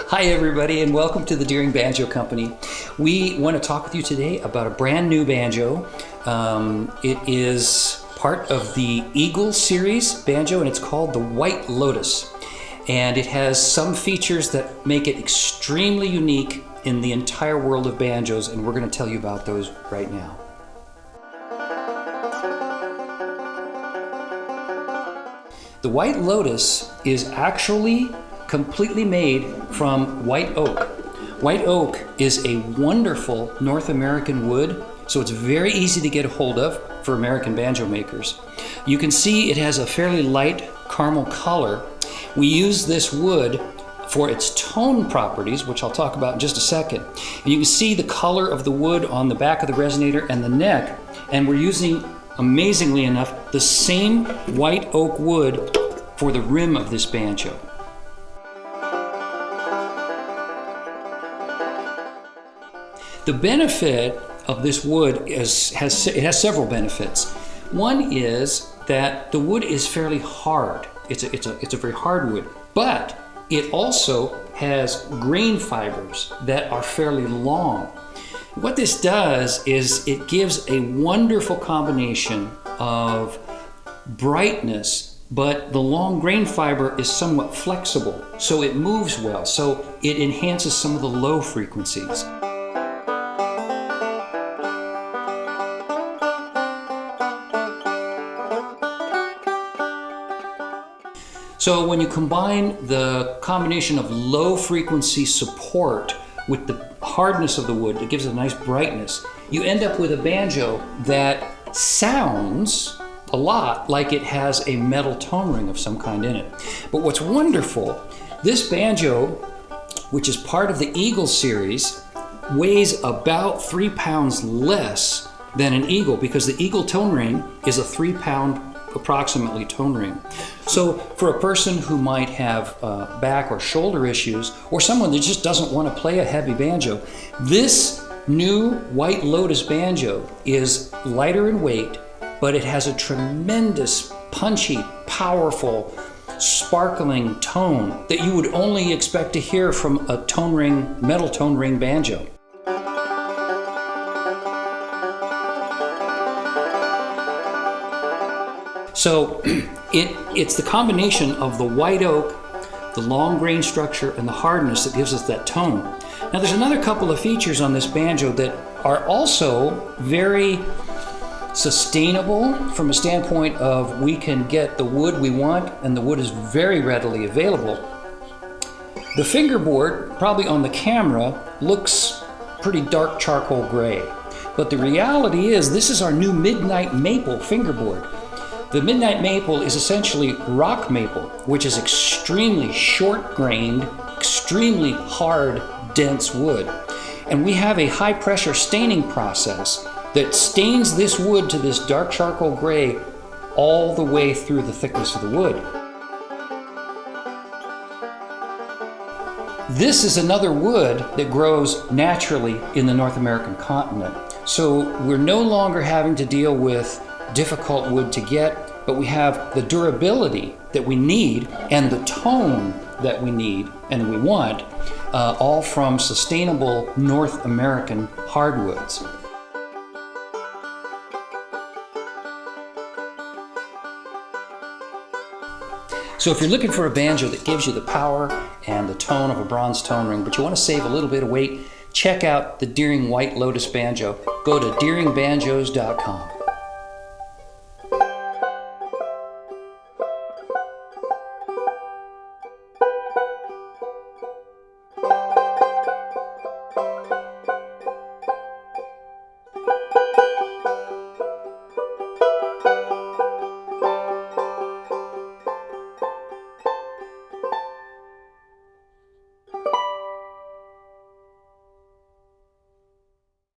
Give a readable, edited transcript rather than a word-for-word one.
Hi everybody, and welcome to the Deering Banjo Company. We want to talk with you today about a brand new banjo. It is part of the Eagle series banjo, and it's called the White Lotus. And it has some features that make it extremely unique in the entire world of banjos, and we're going to tell you about those right now. The White Lotus is actually completely made from white oak. White oak is a wonderful North American wood, so it's very easy to get a hold of for American banjo makers. You can see it has a fairly light caramel color. We use this wood for its tone properties, which I'll talk about in just a second. And you can see the color of the wood on the back of the resonator and the neck, and we're using, amazingly enough, the same white oak wood for the rim of this banjo. The benefit of this wood has several benefits. One is that the wood is fairly hard. It's a very hard wood, but it also has grain fibers that are fairly long. What this does is it gives a wonderful combination of brightness, but the long grain fiber is somewhat flexible, so it moves well, so it enhances some of the low frequencies. So when you combine the combination of low frequency support with the hardness of the wood, it gives it a nice brightness, you end up with a banjo that sounds a lot like it has a metal tone ring of some kind in it. But what's wonderful, this banjo, which is part of the Eagle series, weighs about 3 pounds less than an Eagle, because the Eagle tone ring is a 3-pound approximately tone ring. So for a person who might have back or shoulder issues, or someone that just doesn't want to play a heavy banjo, this new White Lotus banjo is lighter in weight, but it has a tremendous, punchy, powerful, sparkling tone that you would only expect to hear from a tone ring, metal tone ring banjo. So it's the combination of the white oak, the long grain structure, and the hardness that gives us that tone. Now there's another couple of features on this banjo that are also very sustainable from a standpoint of we can get the wood we want, and the wood is very readily available. The fingerboard, probably on the camera, looks pretty dark charcoal gray, but the reality is this is our new Midnight Maple fingerboard. The Midnight Maple is essentially rock maple, which is extremely short-grained, extremely hard, dense wood. And we have a high-pressure staining process that stains this wood to this dark charcoal gray all the way through the thickness of the wood. This is another wood that grows naturally in the North American continent. So we're no longer having to deal with difficult wood to get, but we have the durability that we need and the tone that we need and that we want, all from sustainable North American hardwoods. So if you're looking for a banjo that gives you the power and the tone of a bronze tone ring, but you want to save a little bit of weight, check out the Deering White Lotus banjo. Go to deeringbanjos.com.